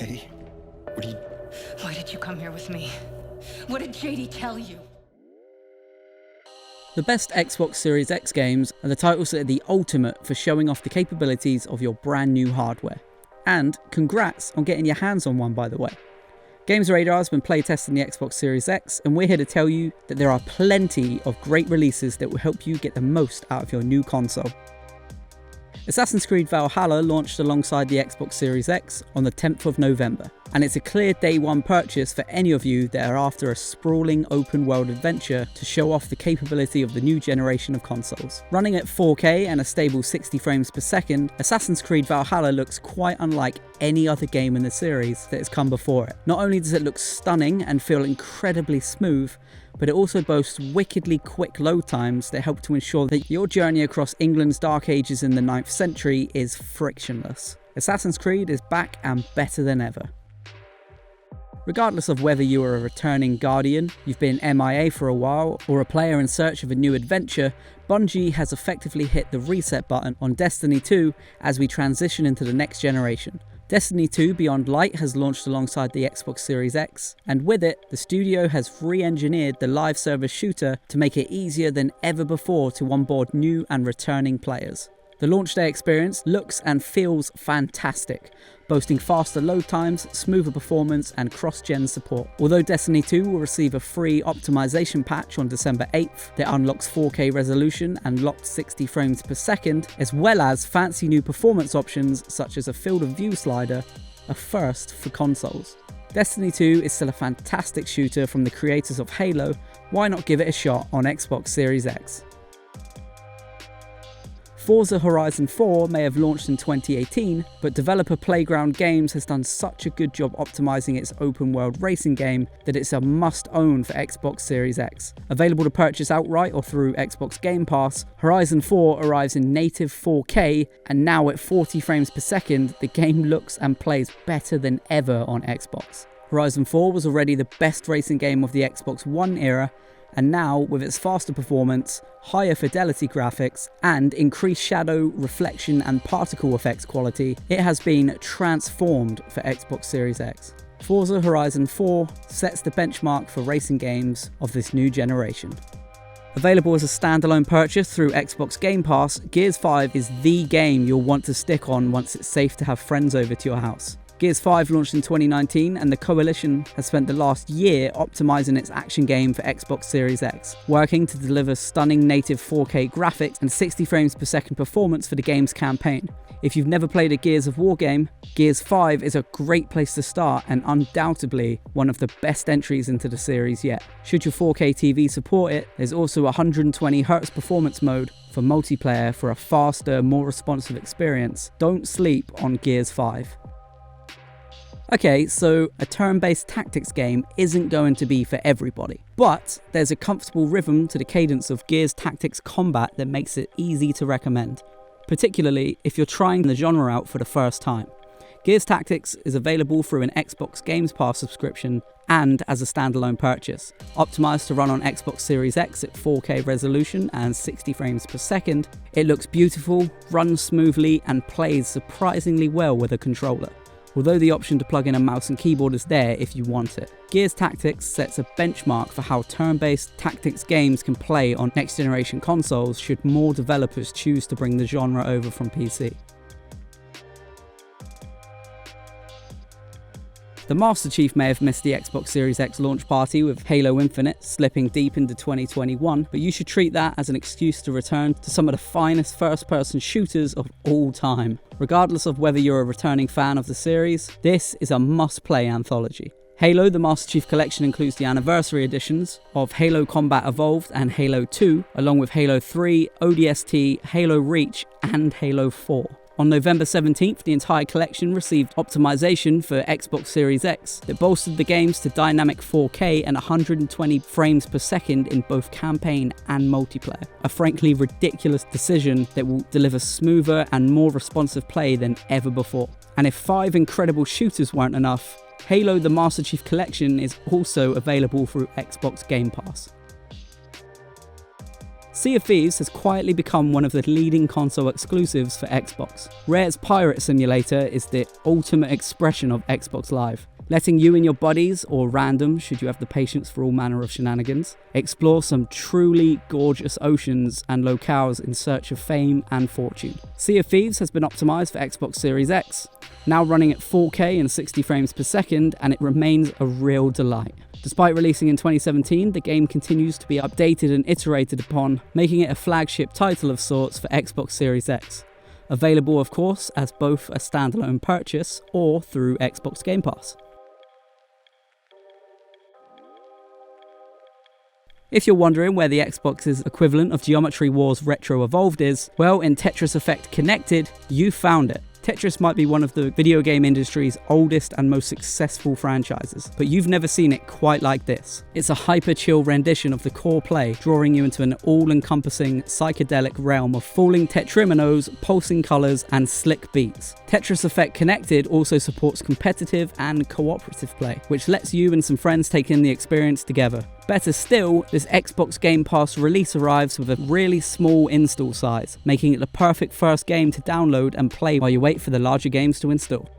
okay? What are you... Why did you come here with me? What did JD tell you? The best Xbox Series X games are the titles that are the ultimate for showing off the capabilities of your brand new hardware. And congrats on getting your hands on one, by the way. Games Radar has been playtesting the Xbox Series X, and we're here to tell you that there are plenty of great releases that will help you get the most out of your new console. Assassin's Creed VALHALLA launched alongside the Xbox Series X on the 10th of November, and it's a clear day one purchase for any of you that are after a sprawling open world adventure to show off the capability of the new generation of consoles. Running at 4K and a stable 60 frames per second, Assassin's Creed VALHALLA looks quite unlike any other game in the series that has come before it. Not only does it look stunning and feel incredibly smooth, but it also boasts wickedly quick load times that help to ensure that your journey across England's dark ages in the 9th century is frictionless. Assassin's Creed is back and better than ever. Regardless of whether you are a returning Guardian, you've been MIA for a while, or a player in search of a new adventure, Bungie has effectively hit the reset button on Destiny 2 as we transition into the next generation. Destiny 2 Beyond Light has launched alongside the Xbox Series X, and with it, the studio has re-engineered the live service shooter to make it easier than ever before to onboard new and returning players. The launch day experience looks and feels fantastic, boasting faster load times, smoother performance and cross-gen support. Although Destiny 2 will receive a free optimization patch on December 8th that unlocks 4K resolution and locked 60 frames per second, as well as fancy new performance options such as a field of view slider, a first for consoles. Destiny 2 is still a fantastic shooter from the creators of Halo. Why not give it a shot on Xbox Series X? Forza Horizon 4 may have launched in 2018, but developer Playground Games has done such a good job optimizing its open world racing game that it's a must own for Xbox Series X. Available to purchase outright or through Xbox Game Pass, Horizon 4 arrives in native 4K, and now at 40 frames per second, the game looks and plays better than ever on Xbox. Horizon 4 was already the best racing game of the Xbox One era, and now, with its faster performance, higher fidelity graphics, and increased shadow, reflection and particle effects quality, it has been transformed for Xbox Series X. Forza Horizon 4 sets the benchmark for racing games of this new generation. Available as a standalone purchase through Xbox Game Pass, Gears 5 is the game you'll want to stick on once it's safe to have friends over to your house. Gears 5 launched in 2019, and the Coalition has spent the last year optimizing its action game for Xbox Series X, working to deliver stunning native 4K graphics and 60 frames per second performance for the game's campaign. If you've never played a Gears of War game, Gears 5 is a great place to start and undoubtedly one of the best entries into the series yet. Should your 4K TV support it, there's also a 120Hz performance mode for multiplayer for a faster, more responsive experience. Don't sleep on Gears 5. Okay, so a turn-based tactics game isn't going to be for everybody, but there's a comfortable rhythm to the cadence of Gears Tactics combat that makes it easy to recommend, particularly if you're trying the genre out for the first time. Gears Tactics is available through an Xbox Games Pass subscription and as a standalone purchase. Optimized to run on Xbox Series X at 4K resolution and 60 frames per second, it looks beautiful, runs smoothly and plays surprisingly well with a controller, although the option to plug in a mouse and keyboard is there if you want it. Gears Tactics sets a benchmark for how turn-based tactics games can play on next-generation consoles should more developers choose to bring the genre over from PC. The Master Chief may have missed the Xbox Series X launch party with Halo Infinite slipping deep into 2021, but you should treat that as an excuse to return to some of the finest first-person shooters of all time. Regardless of whether you're a returning fan of the series, this is a must-play anthology. Halo the Master Chief Collection includes the anniversary editions of Halo Combat Evolved and Halo 2, along with Halo 3, ODST, Halo Reach, and Halo 4. On November 17th, the entire collection received optimization for Xbox Series X that bolstered the games to dynamic 4K and 120 frames per second in both campaign and multiplayer. A frankly ridiculous decision that will deliver smoother and more responsive play than ever before. And if 5 incredible shooters weren't enough, Halo the Master Chief Collection is also available through Xbox Game Pass. Sea of Thieves has quietly become one of the leading console exclusives for Xbox. Rare's Pirate Simulator is the ultimate expression of Xbox Live, letting you and your buddies, or random should you have the patience for all manner of shenanigans, explore some truly gorgeous oceans and locales in search of fame and fortune. Sea of Thieves has been optimized for Xbox Series X, now running at 4K and 60 frames per second, and it remains a real delight. Despite releasing in 2017, the game continues to be updated and iterated upon, making it a flagship title of sorts for Xbox Series X. Available, of course, as both a standalone purchase or through Xbox Game Pass. If you're wondering where the Xbox's equivalent of Geometry Wars Retro Evolved is, well, in Tetris Effect Connected, you found it. Tetris might be one of the video game industry's oldest and most successful franchises, but you've never seen it quite like this. It's a hyper-chill rendition of the core play, drawing you into an all-encompassing psychedelic realm of falling tetriminos, pulsing colours, and slick beats. Tetris Effect Connected also supports competitive and cooperative play, which lets you and some friends take in the experience together. Better still, this Xbox Game Pass release arrives with a really small install size, making it the perfect first game to download and play while you wait for the larger games to install.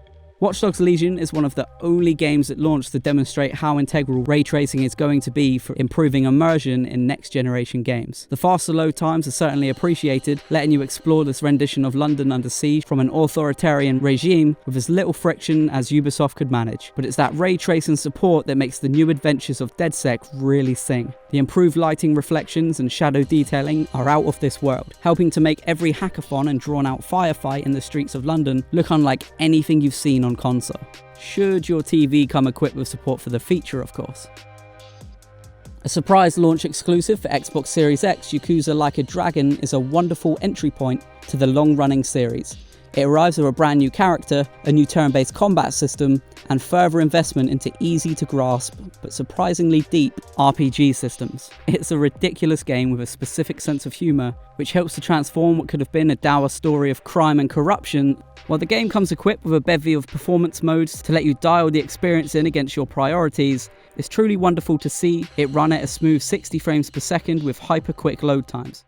Watch Dogs Legion is one of the only games that launched to demonstrate how integral ray tracing is going to be for improving immersion in next generation games. The faster load times are certainly appreciated, letting you explore this rendition of London under siege from an authoritarian regime with as little friction as Ubisoft could manage. But it's that ray tracing support that makes the new adventures of DedSec really sing. The improved lighting reflections and shadow detailing are out of this world, helping to make every hackathon and drawn-out firefight in the streets of London look unlike anything you've seen on console. Should your TV come equipped with support for the feature, of course. A surprise launch exclusive for Xbox Series X, YAKUZA Like a Dragon is a wonderful entry point to the long-running series. It arrives with a brand new character, a new turn-based combat system, and further investment into easy-to-grasp but surprisingly deep RPG systems. It's a ridiculous game with a specific sense of humour, which helps to transform what could have been a dour story of crime and corruption. While the game comes equipped with a bevy of performance modes to let you dial the experience in against your priorities, it's truly wonderful to see it run at a smooth 60 frames per second with hyper-quick load times.